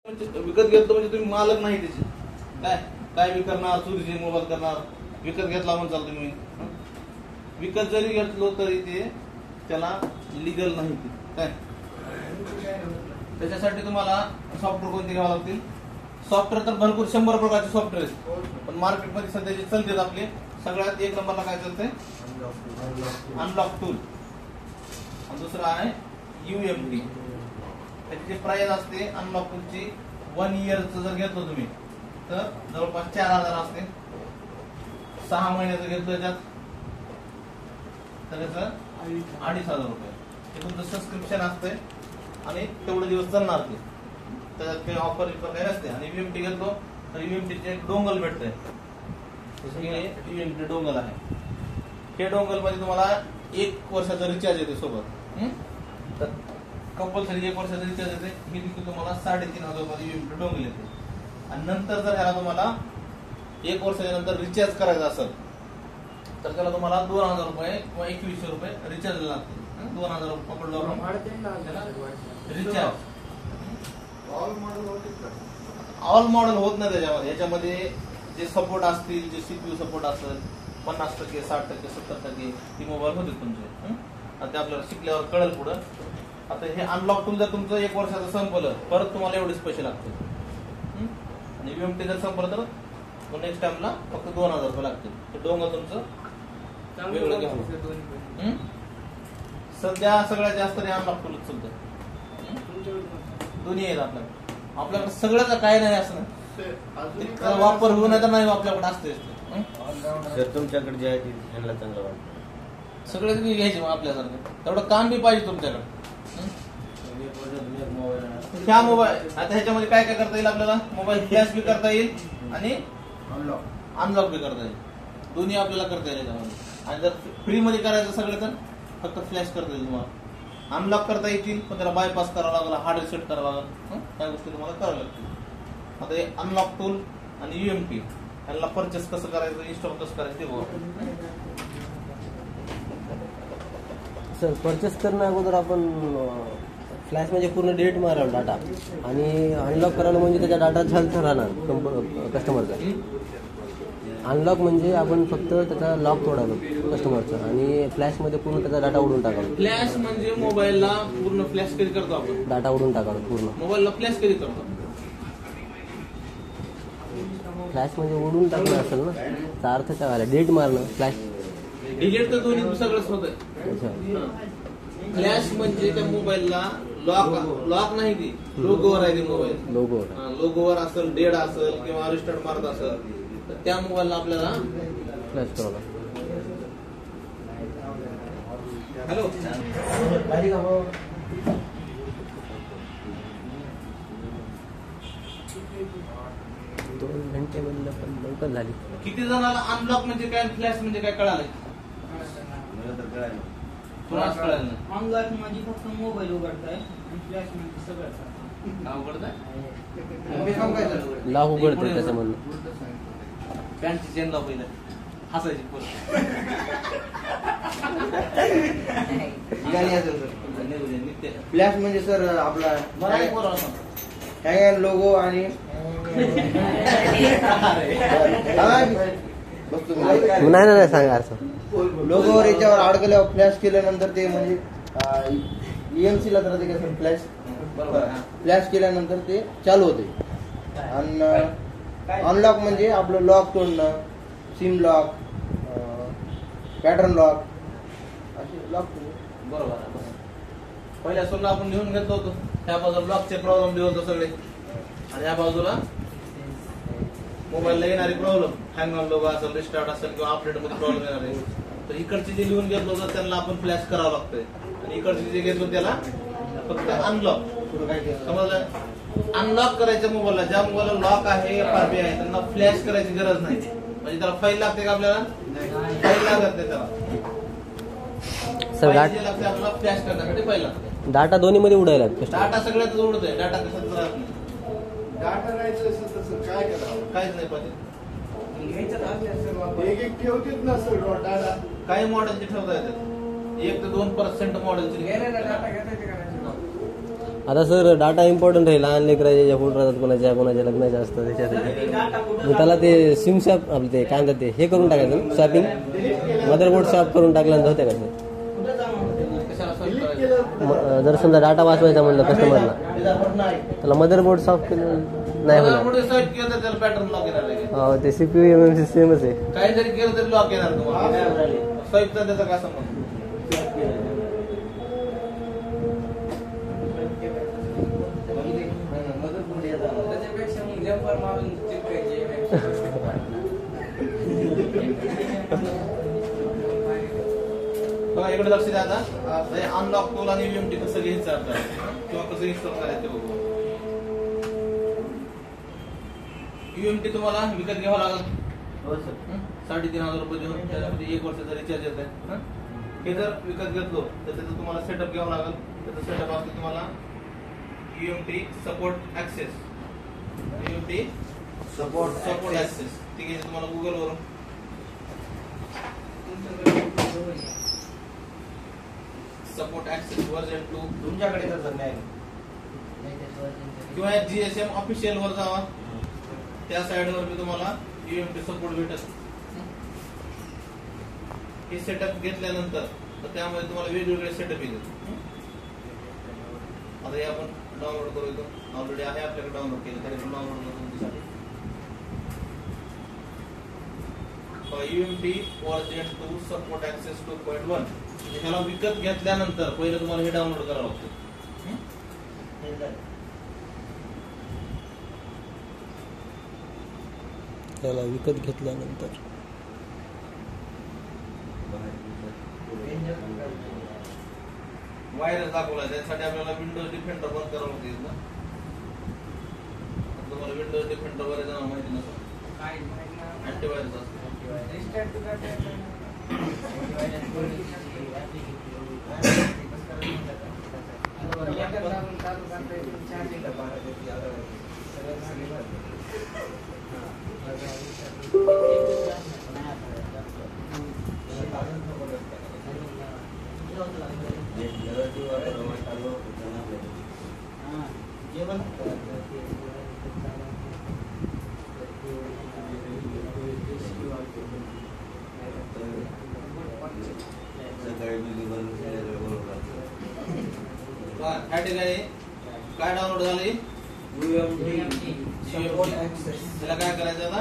विकत घेतलं म्हणजे तुम्ही मालक नाही त्याचे. काय काय बी करणार, चोरीचे मोबाईल करणार, विकत घेतला म्हणून चालतो तुम्ही. विकत जरी घेतलो तरी ते त्याला लिगल नाही ते. काय त्याच्यासाठी तुम्हाला सॉफ्टवेअर कोणते घ्यावं लागतील? सॉफ्टवेअर तर भरपूर 100 प्रकारचे सॉफ्टवेअर आहेत, पण मार्केटमध्ये सध्या जे चालतात आपले सगळ्यात एक नंबरला काय चालतंय? Unlock tool. आणि दुसरा आहे UMT. त्याची जी प्राइस असते अनलॉक टूलची 1 इयरचं जर घेतलं तुम्ही तर जवळपास 4000 असते. 6 महिन्याचं घेतलं त्याच्यात तर त्याचं 2500 रुपये. हे तुमचं सबस्क्रिप्शन असतंय आणि तेवढे दिवस चालणार ते. त्याच्यात काही ऑफर काही नसते. आणि UMT घेतलो तर UMTचे डोंगल भेटतंय. UMT डोंगल आहे. हे डोंगल मध्ये तुम्हाला 1 वर्षाचा रिचार्ज येते सोबत. तर कंपल्सरी 1 वर्षाचा रिचार्ज येते. हे देखील तुम्हाला 3500 रुपये UMT डोंगल येते. आणि नंतर जर ह्याला तुम्हाला 1 वर्षाच्या नंतर रिचार्ज करायचा असेल तर त्याला तुम्हाला 2000 रुपये किंवा 2100 रुपये रिचार्ज लागते. 2000 रुपये पकडलो रिचार्ज. ऑल मॉडेल होत नाही त्याच्यामध्ये. याच्यामध्ये जे सपोर्ट असतील, जे CPU सपोर्ट असेल 50%, 60%, 70% ती मोबाईल होते तुमचे. आता आपल्याला शिकल्यावर कळेल पुढं. आता हे अनलॉक टूल जर तुमचं 1 वर्षाचं संपलं परत तुम्हाला एवढेच पैसे लागतील. आणि UMT जर संपलं तर नेक्स्ट टाइमला फक्त 2000 रुपये लागतील. ते डोंगल तुमचं वेगळं घ्यावं. सध्या सगळ्यात जास्त अनलॉक टूलच चालतं. दोन्ही आहेत आपल्याकडे सगळ्याच काय नाही असं नाही. वापर होऊ नये तर नाही आपल्याकडे असते. सर तुमच्याकडे जे आहे त्यांना चांगलं वाटतं. सगळे तुम्ही घ्यायचे मग आपल्यासारखं. तेवढं काम बी पाहिजे तुमच्याकडे. ह्या मोबाईल आता ह्याच्यामध्ये काय काय करता येईल आपल्याला? मोबाईल फ्लॅश बी करता येईल आणि अनलॉक बी करता येईल. दोन्ही आपल्याला करता येईल याच्यामध्ये. आणि जर फ्री मध्ये करायचं सगळं तर फक्त फ्लॅश करता येईल तुम्हाला. अनलॉक करता येतील पण त्याला बायपास करावं लागेल, हार्ड रिसेट करावं लागेल. त्या गोष्टी तुम्हाला कराव्या लागतील. आता हे अनलॉक टूल आणि UMT यांना परचेस कसं करायचं, इन्स्टॉल कसं करायचं ते बघा. सर परचेस करण्या अगोदर आपण फ्लॅश म्हणजे पूर्ण डिलीट माराल डाटा आणि अनलॉक करायला म्हणजे त्याचा डाटा झालता राहणार कस्टमरचा. अनलॉक म्हणजे आपण फक्त त्याचा लॉक तोडालो कस्टमरचा आणि फ्लॅश मध्ये पूर्ण त्याचा डाटा उडून टाकालो. फ्लॅश म्हणजे मोबाईलला पूर्ण फ्लॅश कधी करतो आपण? डाटा उडून टाकालो पूर्ण. मोबाईलला फ्लॅश कधी करतो? फ्लॅश म्हणजे उडून टाकणं असेल ना. त्याचा अर्थ काय व्हायला? डिलीट मारणं. फ्लॅश डिलीट तर दोन्ही सगळंच होत आहे. फ्लॅश म्हणजे त्या मोबाईलला लॉक नाही ती लोगोवर आहे. ती मोबाईल लोगोवर असेल, डेड असेल किंवा रिस्टार्ट मारत असेल तर त्या मोबाईलला आपल्याला फ्लॅश करावं. हॅलो 2 घंटे बनलं पण लवकर झाली. किती जणांना अनलॉक म्हणजे काय, फ्लॅश म्हणजे काय कळालंय? तुलाच कळालं नाही. अनलॉक म्हणजे फक्त मोबाईल उघडताय आणि फ्लॅश म्हणजे सगळं नाव उघडताय. लाव उघडतोय त्याचं म्हणणं. पॅन्टची चेन लाव पहिलं. हसायची फ्लॅश म्हणजे सर आपला लोगो आणि नाही सांगा असं. लोगोवर याच्यावर अडकल्यावर फ्लॅश केल्यानंतर ते म्हणजे EMC ला तर ते फ्लॅश केल्यानंतर ते चालू होते. आणि अनलॉक म्हणजे आपलं लॉक तोडणं, सिम लॉक, पॅटर्न लॉक असे लॉक. बरोबर. पहिल्या सोला आपण लिहून घेतलो होतो. त्या बाजूला लॉकचे प्रॉब्लेम लिहून होतो सगळे आणि या बाजूला मोबाईलला येणारे प्रॉब्लेम, हँग ऑन लोगो असेल, रिस्टार्ट असेल किंवा अपडेट मध्ये प्रॉब्लेम येणार आहे. तर इकडचे जे लिहून घेतलं होतं त्यांना आपण फ्लॅश करावं लागतंय आणि इकडचे जे घेतलं त्याला फक्त अनलॉक. समजलं? अनलॉक करायच्या मोबाईलला, ज्या मोबाईलला लॉक आहे, FRP आहे, त्यांना फ्लॅश करायची गरज नाही. म्हणजे त्याला फाईल लागते का आपल्याला? फाईल लागत नाही त्याला. लागते आपल्याला फ्लॅश करण्यासाठी फाईल लागते. डाटा दोन्ही मध्ये उडायला. डाटा सगळ्यात उडतोय. डाटा कशात राहत नाही. डाटा राहायचं असेल तसं काय करावं? काहीच नाही पाहिजे. एक ठेवतेच ना सर डाटा. काही मॉडेलचे ठेवता येतात. 1 ते 2% मॉडेलचे. आता सर डाटा इम्पॉर्टंट आहे. लहान लेकराचे फोटो राहतात, कोणाच्या लग्नाचे असतात, त्याच्यासाठी मग त्याला ते सिम शॉप आपलं ते काय म्हणतात ते हे करून टाकायचं शॉपिंग मदरबोर्ड शॉप करून टाकल्यानंतर होते का सर? कशाला सर्च करायचं? जर समजा डाटा वाचवायचा म्हणलं कस्टमरला, त्याला मदरबोर्ड शॉप केलं नाही होणार. पुढे सर्च केलं तर त्याला पॅटर्न लॉक येणार आहे. हो, ते CPU MMC सेमच आहे. काही जरी केलं तरी लॉक येणार तुम्हाला. स्वाईपचा त्याचा काय संबंध? त्याच्यापेक्षा मग जंपर मारून चिपकायचे. बघा इकडे लक्ष द्या. आता अनलॉक टूल आणि UMT कसं घ्यायचं आता किंवा कसं इन्स्टॉल करायचं ते बघू. UMT तुम्हाला विकत घ्यावं लागेल. 3,500 रुपये देऊन त्याच्यामध्ये 1 वर्षाचा रिचार्ज येत आहे. हे जर विकत घेतलो तर त्याचं तुम्हाला सेटअप घ्यावं लागेल. त्याचं सेटअप असतं तुम्हाला UMT support access. UMT support access ते घ्यायचं तुम्हाला गुगलवरून. सपोर्ट ऍक्सेस व्हर्जन 2 तुमच्याकडे जर नाही किंवा GSM ऑफिशियल वर जावा. त्या साइडवर मी तुम्हाला UMT सपोर्ट भेटेल. हे सेटअप घेतल्यानंतर तर त्यामध्ये तुम्हाला वेगवेगळे सेटअप येतात. आता हे आपण डाउनलोड करू इथं. ऑलरेडी आहे आपल्याकडे डाउनलोड केलं तरी पण डाउनलोड करू तुमच्यासाठी. UMT व्हर्जन 2 सपोर्ट ऍक्सेस 2.1 ह्याला विकत घेतल्यानंतर पहिले तुम्हाला हे डाउनलोड करावं लागतं. त्याला विकत घेतल्यानंतर व्हायरस दाखवला त्यासाठी आपल्याला विंडोज डिफेंडर बंद करावं लागेल ना. तुम्हाला विंडोज डिफेंडर वर जाणं माहिती नसतं. अँटीव्हायरस असतं. काय ठिकाणी काय डाउनलोड झाले? त्याला काय करायचं आता?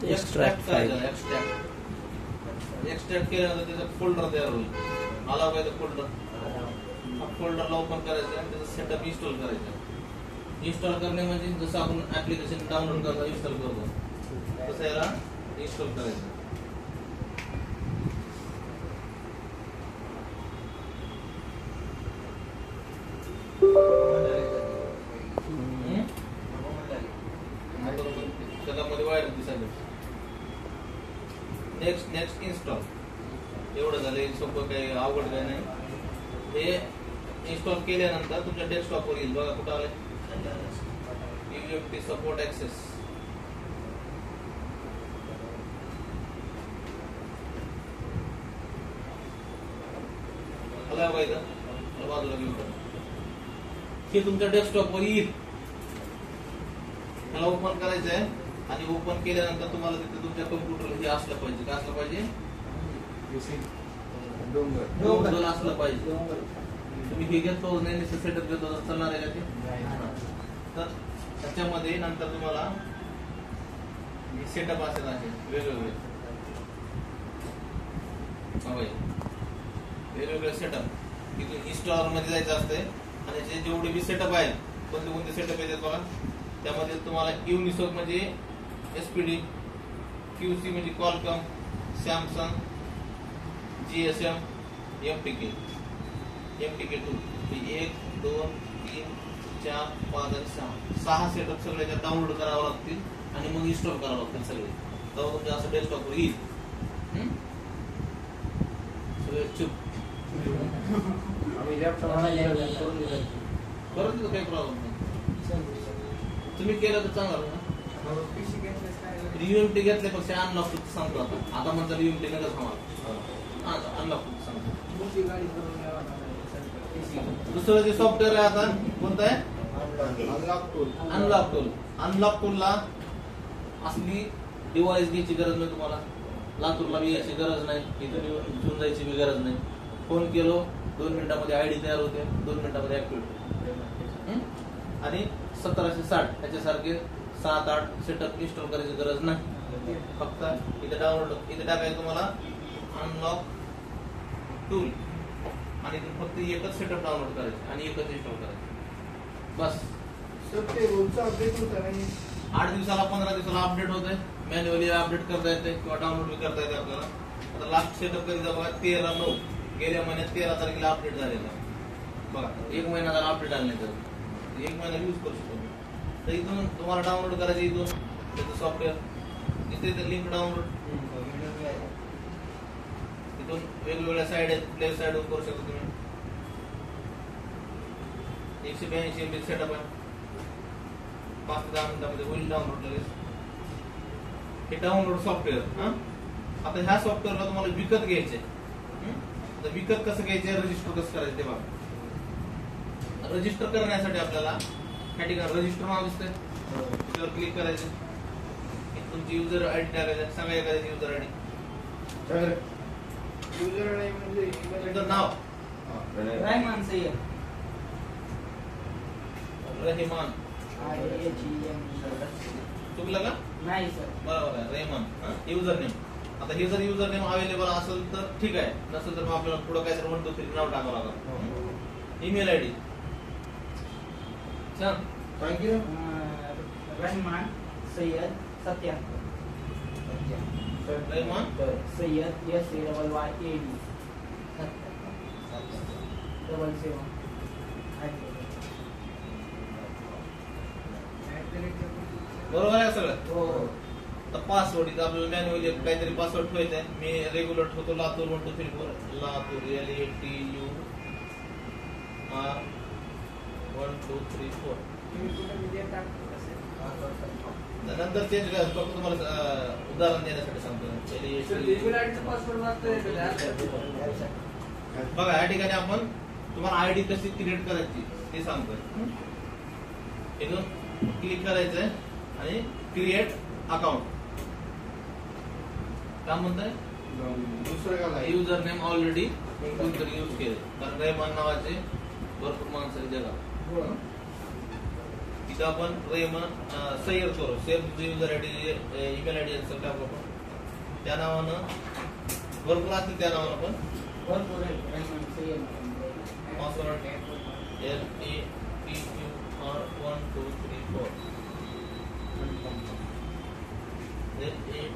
एक्स्ट्रॅक्ट करायचं. एक्स्ट्रॅक्ट केल्यानंतर त्याचा फोल्डर तयार होईल. आला पाहिजे फोल्डर. फोल्डरला ओपन करायचं आणि त्याचा सेटअप इन्स्टॉल करायचं. इन्स्टॉल करणे म्हणजे जसं आपण ऍप्लिकेशन डाउनलोड करतो इन्स्टॉल करतो तसं याला इन्स्टॉल करायचं. त्याच्यामध्ये वायर दिसायला. Next install. एवढं झालं. सोपं काही अवघड काही नाही. हे इन्स्टॉल केल्यानंतर तुमच्या डेस्कटॉपवर येईल. बघा कुठं आलंय UMT सपोर्ट ऍक्सेस. आला पाहिजे बाजूला घेऊन हे तुमच्या डेस्कटॉपवर येईल. त्याला ओपन करायचं आहे आणि ओपन केल्यानंतर तुम्हाला तिथे तुमच्या कम्प्युटरला हे असलं पाहिजे. काय असलं पाहिजे? डोंगर असलं पाहिजे. तुम्ही हे घेतो नाही सेटअप घेतो चालणार आहे का ते? तर त्याच्यामध्ये नंतर तुम्हाला सेटअप असेल आहे वेगवेगळे. वेगवेगळे सेटअप तिथून इन्स्टॉलर मध्ये जायचं असते आणि जेवढे बी सेटअप आहेत कोणते कोणते सेटअप येतात बघा. त्यामध्ये तुम्हाला युनिसोक म्हणजे SPD, QC म्हणजे क्वालकॉम, सॅमसंग, GSM, MTK 2 1 2 3 4 5 आणि 6 सेटअप सगळे डाउनलोड करावं लागतील आणि मग इन्स्टॉल करावं लागतील सगळे. तेव्हा तुमच्या असं डेस्कटॉपवर येईल. सगळे चुप करून देतो. काही प्रॉब्लेम नाही. तुम्ही केलं तर चांगलं. UMT घेतल्यापेक्षा अनलॉक सांगतो. आता म्हणतात UMT नका थांबा. अनलॉक सांगतो. दुसरं जे सॉफ्टवेअर आहे आता कोणतं आहे? Unlock tool. Unlock tool. Unlock टूलला असली डिव्हाइस घ्यायची गरज नाही तुम्हाला. लातूरला बी यायची गरज नाही, इथून घेऊन जायची बी गरज नाही. फोन केलो 2 मिनिटांमध्ये आयडी तयार होते, 2 मिनिटांमध्ये ऍक्टिव्हेट होते. आणि 1760 त्याच्यासारखे 7-8 सेटअप इन्स्टॉल करायची गरज नाही. फक्त इथे डाउनलोड इथे टाकायचं तुम्हाला अनलॉक टूल आणि फक्त एकच सेटअप डाउनलोड करायचे आणि एकच इन्स्टॉल करायचं बस. सर ते रोजचं अपडेट होतं नाही. 8 दिवसाला 15 दिवसाला अपडेट होते. मॅन्युअली अपडेट करता येते किंवा डाउनलोड बी करता येते आपल्याला. आता लास्ट सेटअप कधी बघा 13/9 गेल्या महिन्यात 13 तारखेला अपडेट झालेला बघा. 1 महिना झाला अपडेट आले नाही तर 1 महिना यूज करू शकतो. तर इथून तुम्हाला डाउनलोड करायचं इथून त्याचं सॉफ्टवेअर इथे लिंक डाउनलोड इथून वेगवेगळ्या साईड आहेत. प्ले साईड करू शकता तुम्ही. 182 MB सेटअप आहे. 5 ते 10 मिनिटांमध्ये होईल डाउनलोड लगेच. हे डाउनलोड सॉफ्टवेअर. आता ह्या सॉफ्टवेअरला तुम्हाला विकत घ्यायचे. तर विकत कसं घ्यायचे, रजिस्टर कसं करायचं ते बघा. रजिस्टर करण्यासाठी आपल्याला ह्या ठिकाणी रजिस्टर नाव दिसतंय, त्याच्यावर क्लिक करायचं. तुमची युजर आयडी टाकायचं. सांगा एखाद्याची युजर आयडी. युजर नाही म्हणजे तुमचं नाव रायमान सय्यद. रहिमान. चुकलं का? नाही सर. बरोबर आहे, रेहमान. User name. आता हे जर युजर नेम अवेलेबल असेल तर ठीक आहे, नसेल तर मग आपल्याला पुढे काहीतरी 1 2 3 नाव टाकावं लागेल. ईमेल आयडी छान. थँक्यू. रहमान सय्यद 77 रेहमान सय्यद SAYYAD 77 बरोबर आहे सगळं. हो. आता पासवर्ड इथं आपल्याला मॅन्युअली काहीतरी पासवर्ड ठेवायचा आहे. मी रेग्युलर ठेवतो लातूर 1 2 3 4 लातूर LATUR 1 2 3 4. नंतर चेंज करा. फक्त तुम्हाला उदाहरण देण्यासाठी सांगतो. बघा या ठिकाणी आपण तुम्हाला आयडी कशी क्रिएट करायची ते सांगतोय. इथून क्लिक करायचंय आणि क्रिएट अकाउंट. काय म्हणताय? दुसरं काय युजर नेम ऑलरेडी कोणतरी यूज केले, कारण रेहमान नावाचे भरपूर माणसं जगात. इथं आपण रेहमान सय्यद करू. Save user ID email ID असेल टाकू आपण. त्या नावानं भरपूर असतील, त्या नावानं आपण भरपूर आहे. Rahman Syed password LATUR 1 2 3 4 LATUR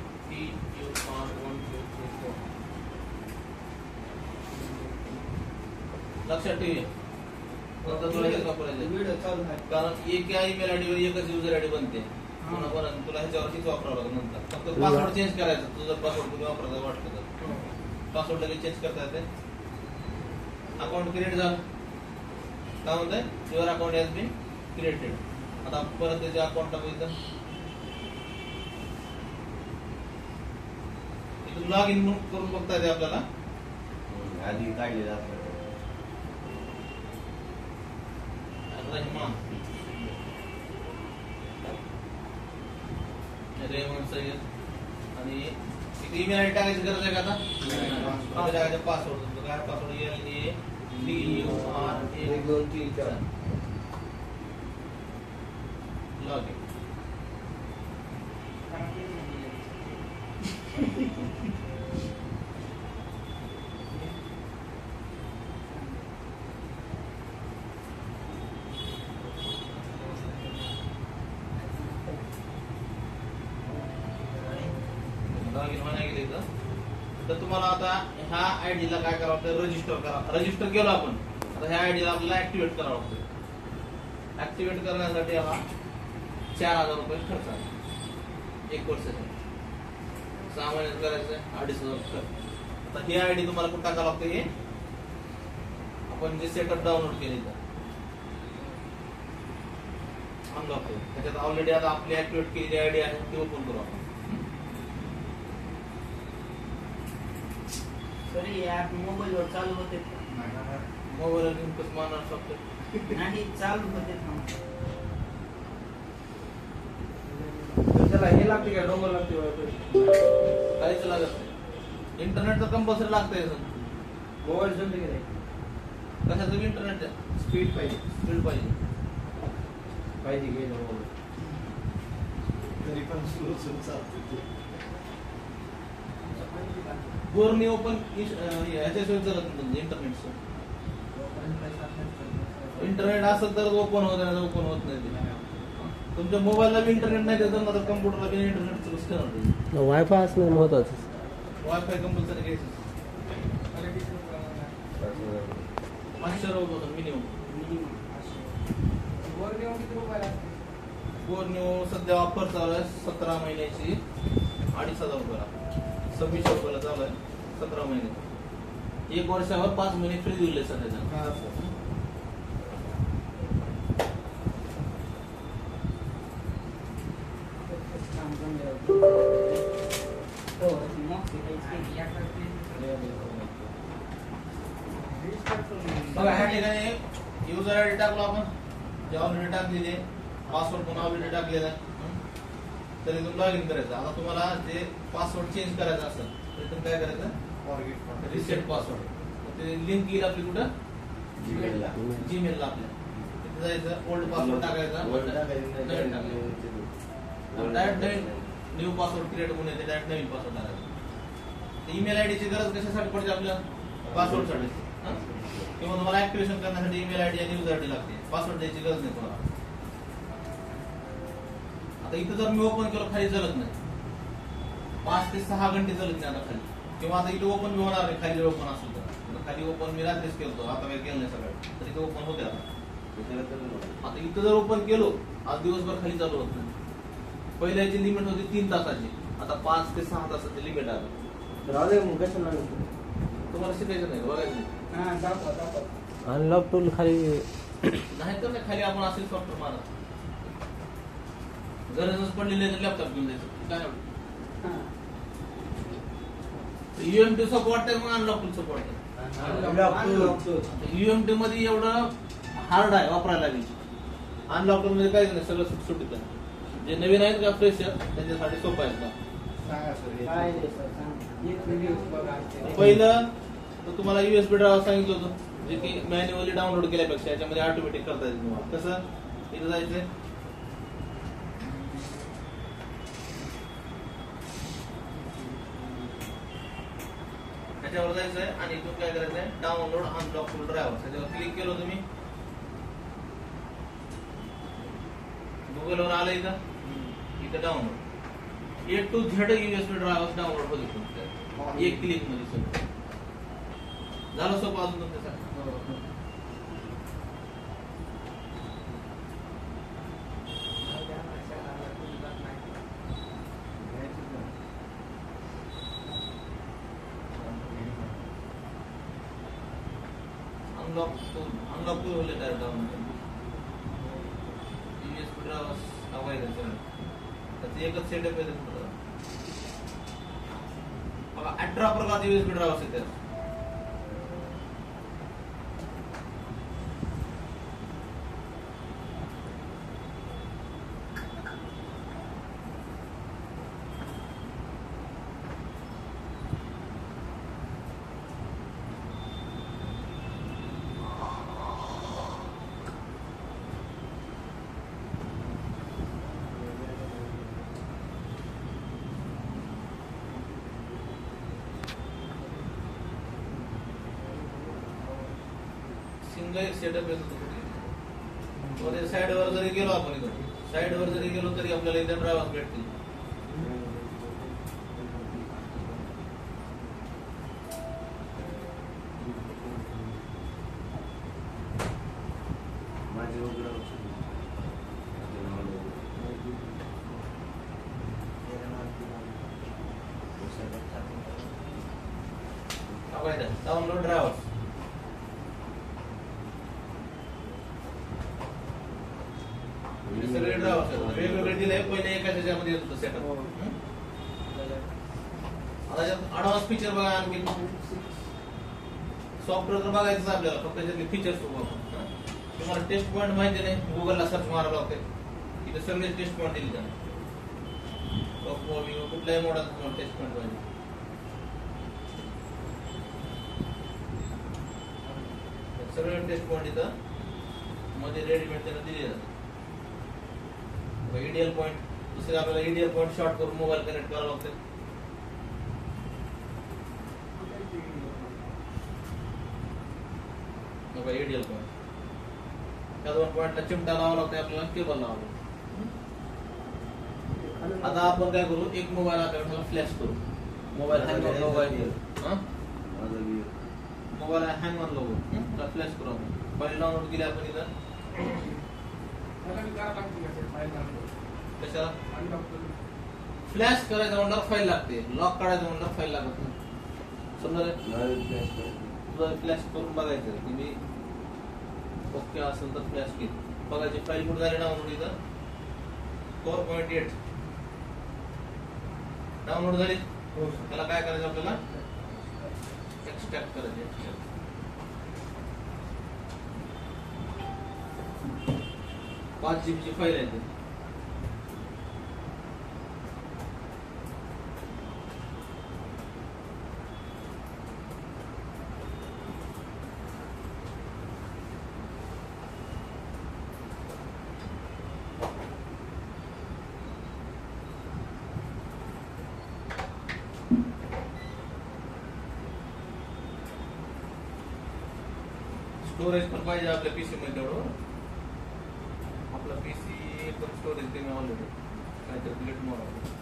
1 2 3 4. लक्षात ठेवी. नंतर तुला हेच वापरायचं, व्हिडिओ चालू आहे. कारण एका ईमेल आयडीवर एकच युजर आयडी बनते. पुन्हा परत तुला ह्याच्यावरतीच वापरावं लागेल. नंतर फक्त पासवर्ड चेंज करायचा. तुझं पासवर्ड तुम्ही वापरायचं वाटतं तर पासवर्ड लगेच चेंज करता येते. अकाउंट क्रिएट झालं. काय म्हणतंय? Your account has been created. आता परत त्याचे अकाउंट टाकू. इथून लॉग इन करून बघता येते आपल्याला. आधी काढलेलं असतं. रहमान रेहमान सय्यद आणि इथे ईमेल आयडी टाकायची गरज आहे का आता? टाकायचं पासवर्ड. काय password? LATUR 1 2 3 4. Log in. Log in होण्या गेले तर तुम्हाला आता ह्या आयडीला काय करावं लागतं? रजिस्टर करा. रजिस्टर केलं आपण. आता ह्या आयडीला आपल्याला ऍक्टिव्हेट करावं लागतं. ऍक्टिव्हेट करण्यासाठी हा 4000 रुपये खर्च आहे 1 वर्षाचा. 6 महिन्यात करायचं 2500 खर्च. आता ही आयडी तुम्हाला कुठं टाकावं लागतं? हे आपण जे सेटअप डाउनलोड केले अनलॉक करू. त्याच्यात ऑलरेडी आता आपली ऍक्टिव्हेट केलेली आयडी आहे ती ओपन करू आपण. सर हे ऍप मोबाईलवर चालू होते का? मोबाईल लिंकच मारणार सॉफ्टवेअर. नाही चालू होते थांब. त्याला हे लागते का डोंगर लागते काहीच लागत नाही. इंटरनेट तर कंपल्सरी लागतंय. मोबाईल जमते की नाही कशाचं इंटरनेट स्पीड पाहिजे स्पीड पाहिजे. पाहिजे घे मोबाईल तरी पण सुरू चालते ते. बोर्नी ओपन ह्याच्याशिवाय चालत नाही इंटरनेटचं. इंटरनेट असेल तर ओपन होत नाही, ओपन होत नाही ते. तुमच्या मोबाईलला बी इंटरनेट नाही देत तर कम्प्युटरला बी इंटरनेटचं कसं करणार? वायफाय असणं महत्वाचं. वायफाय कंपल्सरी घ्यायचं. 500 रुपये मिनिमम. बोर्निओ सध्या ऑफर चालू आहे 17 महिन्याची 2,500 रुपयाला. 2600 रुपयाला चालू आहे 17 महिने. 1 वर्षावर 5 महिने फ्री दिले सध्या. हा सर. बघा ह्या ठिकाणी युजर आयडी टाकलो आपण, जे ऑलरेडी टाकलेली आहे, पासवर्ड पण ऑलरेडी टाकलेला आहे. तरी तुम्ही लॉग इन करायचं. आता तुम्हाला जे पासवर्ड चेंज करायचा असेल तर तुम्ही काय करायचं, रिसेट पासवर्ड. ते लिंक येईल आपली कुठं, जीमेलला आपल्या. तिथे जायचं, ओल्ड पासवर्ड टाकायचा, नवीन टाकायचं. डायरेक्ट नवीन न्यू पासवर्ड क्रिएट होऊन येते, डायरेक्ट नवीन पासवर्ड टाकायचं. ईमेल आयडीची गरज कशासाठी पडते आपल्याला, पासवर्डसाठी. किंवा तुम्हाला ऍक्टिव्हेशन करण्यासाठी ईमेल आयडी आणि युजर आयडी लागते, पासवर्ड द्यायची गरज नाही तुम्हाला. आता इथं जर मी ओपन केलं खाली चालत नाही, 5 ते 6 घंटे चालत नाही आता खाली. किंवा आता इथे ओपन मी होणार नाही खाली जर ओपन असेल तर. खाली ओपन मी रात्रीच केलतो, आता काही केलं नाही सगळं, तर इथे ओपन होते. आता इथं जर ओपन केलो, आज दिवसभर खाली चालू होत नाही. पहिल्या याची लिमिट होती 3 तासाची, आता 5 ते 6 तासाची लिमिट आलं. तुम्हाला शिकायचं नाही, बघायचं नाही. हा दाखवा. अनलॉक टूल खाली नाही तर खाली आपण असेल सॉफ्टवेअर मारा. गरजच पडलेली आहे तर लॅपटॉप घेऊन जायचं काय. युएमटी सपोर्ट आहे, मग अनलॉक टूल सपोर्ट आहे. युएमटी मध्ये एवढं हार्ड आहे वापरायला लागेल. अनलॉक टूल मध्ये काहीच नाही, सगळं सुटसुटीत आहे. जे नवीन आहेत का फ्रेशर त्यांच्यासाठी सोपं आहे का. सांगा सर. काय नाही सर, सांग. एक व्हिडिओ बघा. पहिलं तर तुम्हाला युएसबी ड्राईव्ह सांगितलं होतं, जे की मॅन्युअली डाउनलोड केल्यापेक्षा याच्यामध्ये ऑटोमॅटिक करता येईल तुम्हाला. कसं, इथं जायचंय, त्याच्यावर जायचंय आणि इथून काय करायचंय, डाउनलोड अनलॉक टूल ड्रायव्हर. त्याच्यावर क्लिक केलं तुम्ही, गुगलवर आलं इथं download. A to Z USB driver download होते तुमच्या एक क्लिक मध्ये. सगळं झालं सोपं अजून तुमच्यासाठी. अनलॉक टूल होले डायरेक्ट डाउनलोड. USB ड्रायव्हर हवाय त्याचं एकच सेटअप आहे. बघा 18 प्रकारचे USB ड्रायव्हर्स आहेत त्यात. सिंगल सेटअप येत होतं. साईडवर जरी गेलो आपण, इथं साईडवर जरी गेलो तरी आपल्याला इथे ड्रायव्हर भेटतील. Download driver. सगळे ड्रायव्हर वेगवेगळे दिले. पहिले एका त्याच्यामध्ये येत होतं सेटअप. आता ऍडव्हान्स फीचर बघा आणखी. सॉफ्टवेअर तर बघायचं आपल्याला, फक्त त्याच्यातले फीचर्स बघू आपण. तुम्हाला टेस्ट पॉईंट माहिती नाही, गुगलला सर्च मारावं लागते, तिथे सगळे टेस्ट पॉईंट दिले त्यांना. कुठल्याही मॉडेल तुम्हाला टेस्ट पॉईंट पाहिजे. सगळे टेस्ट पॉईंट इथं मध्ये रेडीमेड त्यांना दिले जातात. ईडीएल पॉईंट, दुसरे आपल्याला ईडीएल पॉईंट शॉर्ट करून मोबाईल कनेक्ट करावं लागते. ईडीएल पॉईंट, त्या 2 पॉईंटला चिमटा लावावा लागतो आपल्याला, केबल लावावं लागतं. आता आपण काय करू, एक मोबाईल आपल्याला फ्लॅश करू. मोबाईल हँग मारलो, मोबाईल हँग मारलो, फ्लॅश करू आपण. फाईल डाउनलोड केली आपण इथं. कशाला फ्लॅश करायचं म्हणणार फाईल लागते, लॉक काढायचं म्हणणार फाईल लागत नाही. समजा तुला फ्लॅश करून बघायचं की मी ओके असेल तर फ्लॅश केली, बघायची फाईल कुठे झाली डाउनलोड. इथं 4.8 डाउनलोड झाली. त्याला काय करायचं आपल्याला, एक्सट्रॅक्ट करायचे. 5 GB ची फाईल आहे ती. स्टोरेज पण पाहिजे आपल्या पीसी मध्ये तेवढं. आपला पीसी पण स्टोरेज कमी ऑलरेडी, नाहीतर डिलीट मारावं.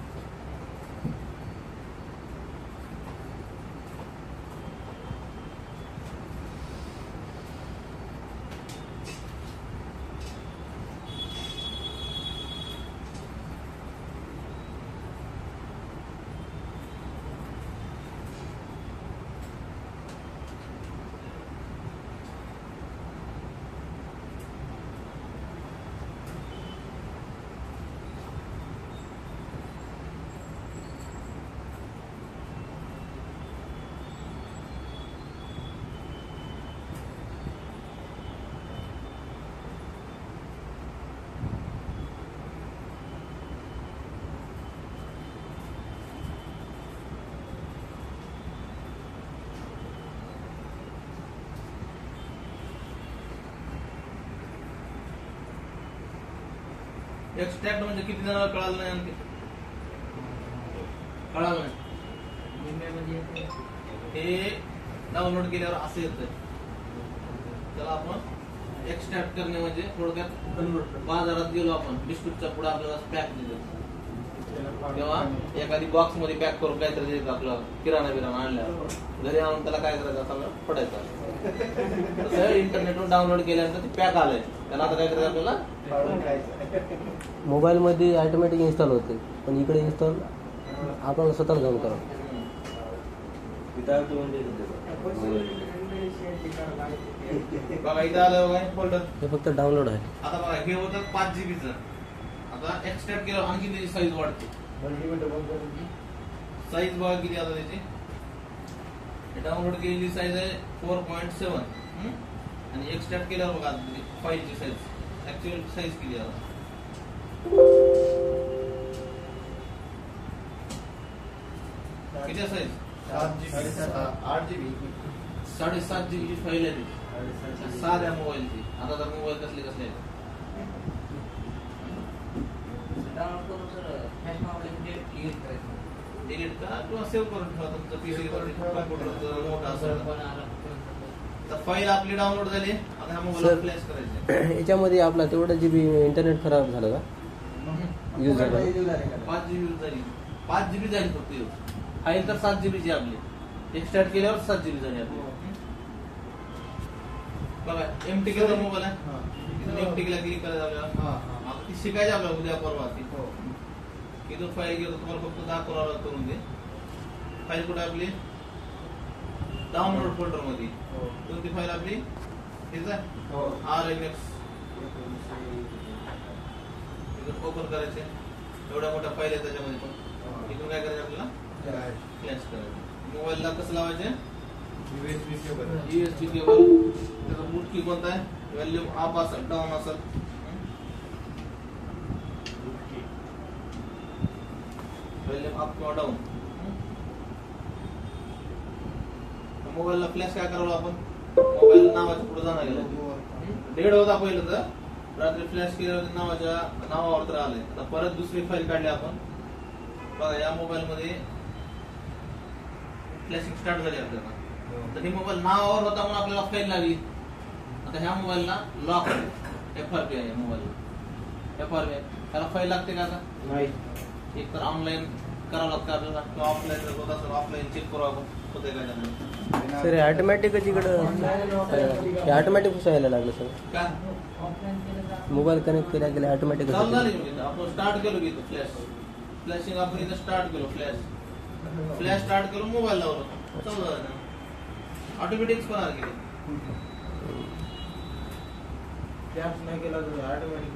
एक्सट्रॅक्ट म्हणजे किती जणांना कळालं नाही, आणखी कळालं नाही. हे डाउनलोड केल्यावर असं येतं. त्याला आपण एक्सट्रॅक्ट करणे म्हणजे थोडक्यात बाजारात गेलो आपण, बिस्कुटच्या पुढे आपल्याला पॅक दिलं तेव्हा एखादी बॉक्स मध्ये पॅक करून काहीतरी देत आपलं किराणा बिराणा आणल्यावर घरी आणून त्याला काय करायचं, सगळं पडायचं. तसं इंटरनेटवर डाउनलोड केल्यानंतर ते पॅक आलंय, त्याला आता काय करायचं आपल्याला. मोबाईल मध्ये ऑटोमॅटिक इन्स्टॉल होते, पण इकडे इन्स्टॉल आपण स्वतः जाऊन करा. बघा इथं आलं बघा फोल्डर, हे फक्त डाउनलोड आहे. आता बघा हे होतं 5 GB चं. आता एक्सट्रॅक्ट केलं आणखी त्याची साईज वाढते. साईज बघा किती आता त्याची. डाउनलोड केलेली साईज आहे 4.7 आणि एक्सट्रॅक्ट केल्यावर बघा फाईलची साईज, ऍक्च्युअल साईज किती आता. किती साईज 8 GB 7.5 GB ची फाईल आहे ती साध्या मोबाईलची. आता तर मोबाईल कसले कसले डाउनलोड करून सर फ्लॅश मारले डिलीट करायचं, डिलीट करा किंवा सेव्ह करून ठेवा तुमचं पीसी कॉम्प्युटर मोठा असेल तर. फाईल आपली डाउनलोड झाली, आता हा मोबाईल फ्लॅश करायचे. याच्यामध्ये आपला तेवढा GB इंटरनेट खराब झालं का, यूज झालं? 5 GB यूज झाली, 5 GB झाली फक्त यूज. फाईल तर 7 GB ची आपली, एक्सट्रॅक्ट केल्यावर 7 GB झाली आपली. बघा एमटी केला मोबाईल आहे, एमटी केला क्लिक करायचं आपल्याला. आता ती शिकायची आपल्याला उद्या परवा ती. इथून फाईल घेतो, तुम्हाला फक्त दाखवला करून दे. फाईल कुठे आपली डाउनलोड फोल्डर मध्ये. कोणती फाईल आपली हेच आहे RMX. इथून ओपन करायचे, एवढ्या मोठ्या फाईल आहे त्याच्यामध्ये. पण इथून काय करायचं आपल्याला फ्लॅश करायचं. मोबाईलला कसं लावायचे, USB केबल. USB cable. त्याचा बूट की कोणता आहे? व्हॅल्यूम अप असेल डाऊन असेल. व्हॅल्यूम अप किंवा डाऊन. मोबाईलला फ्लॅश काय करावं आपण? मोबाईल नावाच्या पुढे जाणार गेलं डेड होता पहिलं तर रात्री फ्लॅश केलं नावाच्या नावावर तर आलंय. आता परत दुसरी फाईल काढली आपण. बघा या मोबाईल मध्ये फ्लॅशिंग स्टार्ट झाली आपल्याला. तर ही मोबाईल नावावर होता म्हणून आपल्याला फाईल लागली. आता ह्या मोबाईलला लॉक आहे. FRP आहे मोबाईल. FRP त्याला फाईल लागते का आता? नाही. एक तर ऑनलाईन करावं लागतं आपल्याला किंवा ऑफलाईन जर होत असेल ऑफलाईन चेक करू आपण होते का त्यामध्ये. सर ऑटोमॅटिकच इकडं ऑटोमॅटिक यायला लागलं सर. काय मोबाईल कनेक्ट केल्या गेल्या ऑटोमॅटिक चालू झाली म्हणजे आपण स्टार्ट केलो की फ्लॅशिंग आपण इथं स्टार्ट केलो फ्लॅश स्टार्ट केलो मोबाईल लावलो चालू झालं ऑटोमॅटिक होणार गेले. टॅप नाही केला तर ऑटोमॅटिक.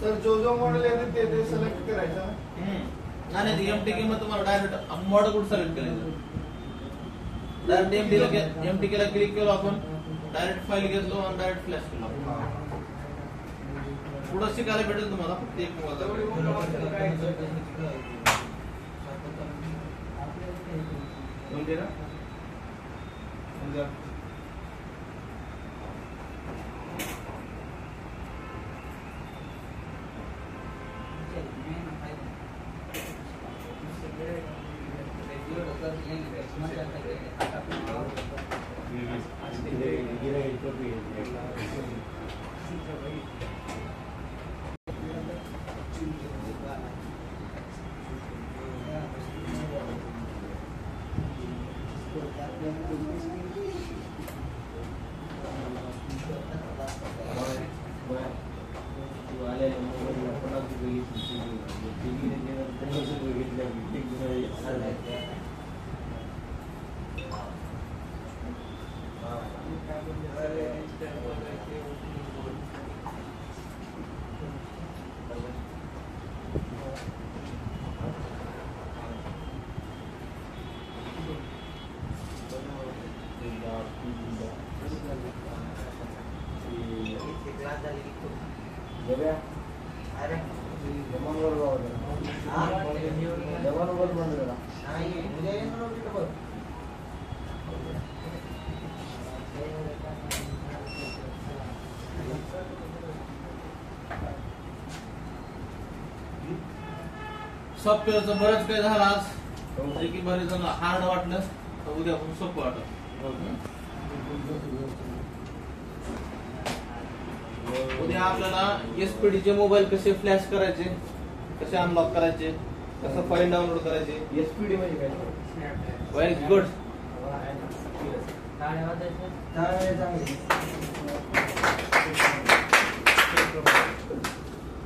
सर जो मॉडेल आहे ते सिलेक्ट करायचं. नाही MTK मध्ये तुम्हाला डायरेक्ट मॉडेल कुठं सिलेक्ट करायचं. डायरेक्ट MTK ला क्लिक केलो आपण डायरेक्ट फाईल घेतलो आणि डायरेक्ट फ्लॅश केलो. पुढं शिकायला भेटेल तुम्हाला फक्त एक सॉफ्टवेअरचं बरंच काही झालं आज की बरेच जण हार्ड वाटलं तर उद्या पण सोपं वाटलं. उद्या आपल्याला SPD चे मोबाईल कसे फ्लॅश करायचे, कसे अनलॉक करायचे, कसं फाईल डाउनलोड करायचे. SPD म्हणजे काय? Very good.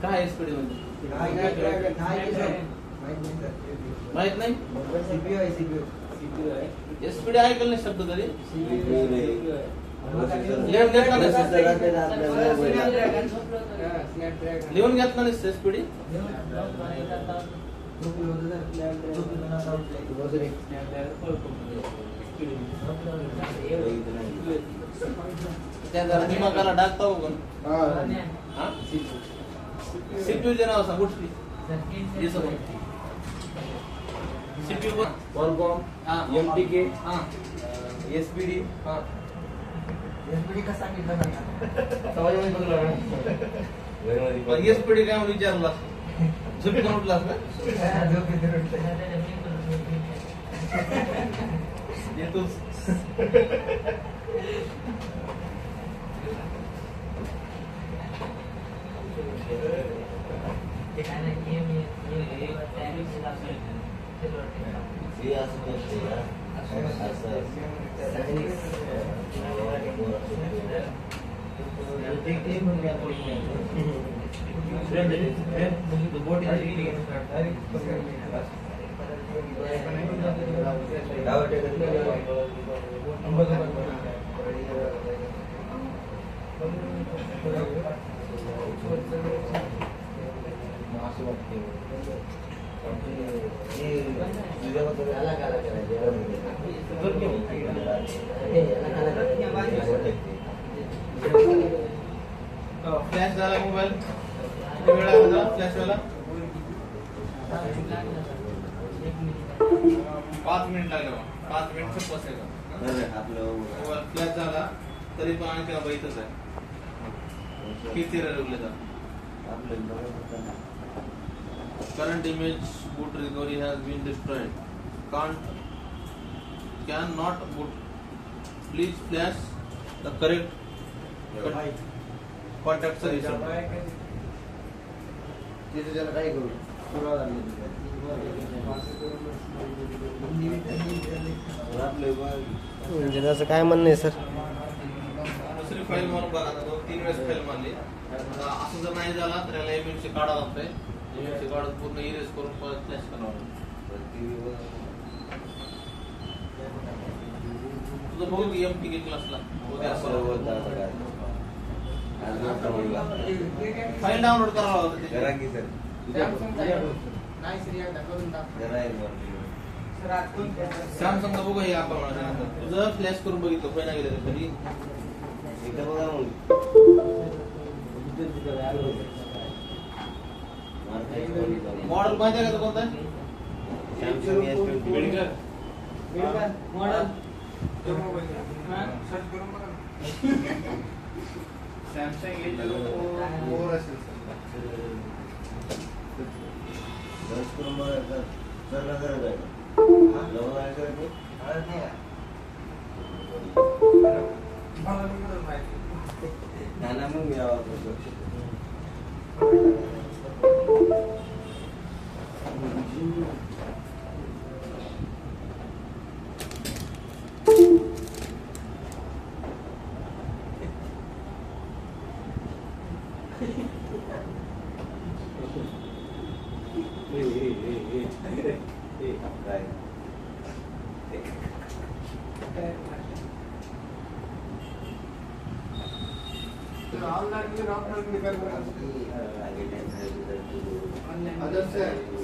काय SPD म्हणजे माहित नाही. SPD ऐकलं नाही शब्द तरी लिहून घेतला नाही SPD. त्या जरा दिमागाला डागता बघून CPU चे नाव सांग कुठली CPU Qualcomm, MTK, SPD. SPD का सांगितलं ना. SPD काय म्हणून विचारला झोपेतून उठलास ना. येतोच. फ्लॅश झाला मोबाईल किती वेळ लागला फ्लॅश व्हायला 5 मिनिट लागले 5 मिनिट 56 सेकंद मोबाईल फ्लॅश झाला तरी पण आणखी इथंच आहे किती regulate current image boot recovery has been destroyed can not boot please flash the correct contact solution तिथे त्याला काय करू पुरावा म्हणजे त्याचं काय म्हणणं आहे सर दुसरी फाईल मारून बघा 2-3 वेळेस फाईल मारली असं जर नाही झाला तर याला एमएमसी काढावं लागतंय एमएमसी काढून पूर्ण इरेज करून परत फ्लॅश करावं लागतं तुझं बघू की एमटी क्लासला उद्या फाईल डाउनलोड करावं लागतं सॅमसंग बघू हे आपण तुझं फ्लॅश करून बघितलं फाईल नाही गेलं तरी मॉडेल माहिती आहे का कोणता मॉडेल सॅमसंग A04 असेल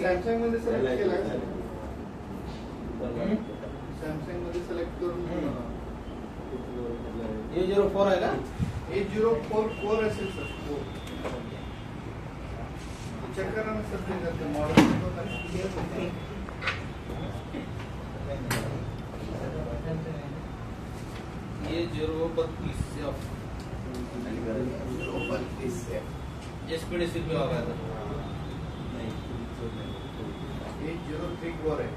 सॅमसंग मध्ये सिलेक्ट केला सॅमसंग मध्ये सिलेक्ट करून A04 आहे का A04 असेल सर चेक करा ना सर मॉडेल एसपीडीसी पे होगा था 8034 है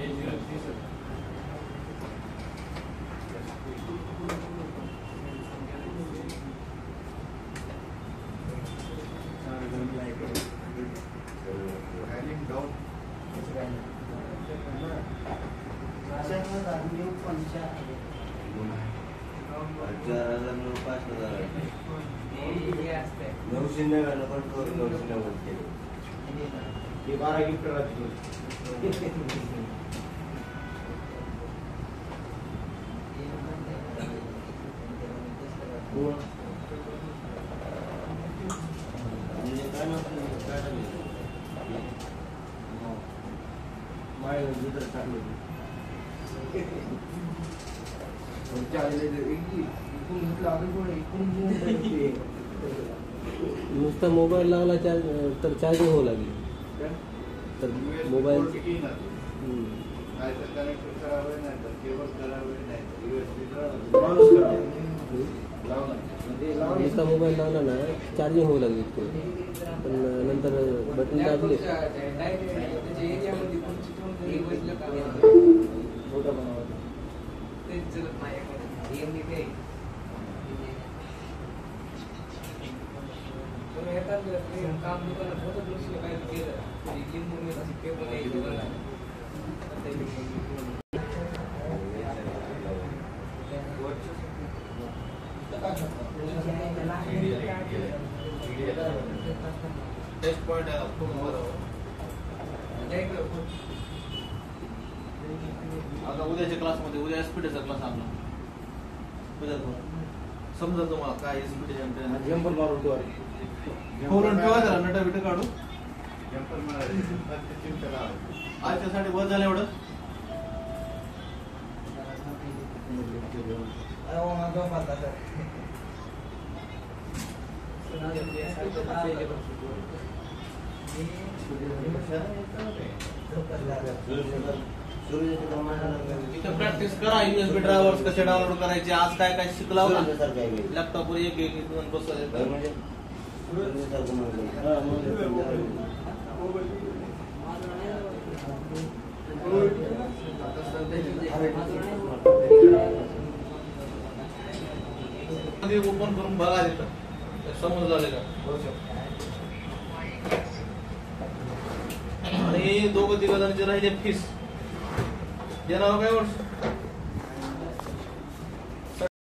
803 सर हे 12 गिफ्ट राहतील नुसता मोबाईल लावला तर चार्जिंग होऊ लागली तर मोबाईल कनेक्ट करावे नाही तर केबल करावे नाही नुसता मोबाईल लावला ना चार्जिंग होऊ लागली पण नंतर बटन दाबले टेस्ट पॉइंट आहे आपको आता उद्याच्या क्लासमध्ये उद्या एसपीडीचा क्लास आपला उद्या समजा तुम्हाला काय एसपीडी जंपर मारून फोरन ठेवा जरा नटा बिट काढू जंपर मारायचं फक्त चिमटा लावायचं. आजच्यासाठी बस झालं एवढं. इथं प्रॅक्टिस करा USB ड्रायव्हर्स कसे डाउनलोड करायचे. आज काय काय शिकला होता लॅपटॉपवर एक एक दोन बसत. ओपन करून बघा तिथं समज झाले का. आणि दोघं तिघ जणांचे राहिले फीस देणार काय वर्ष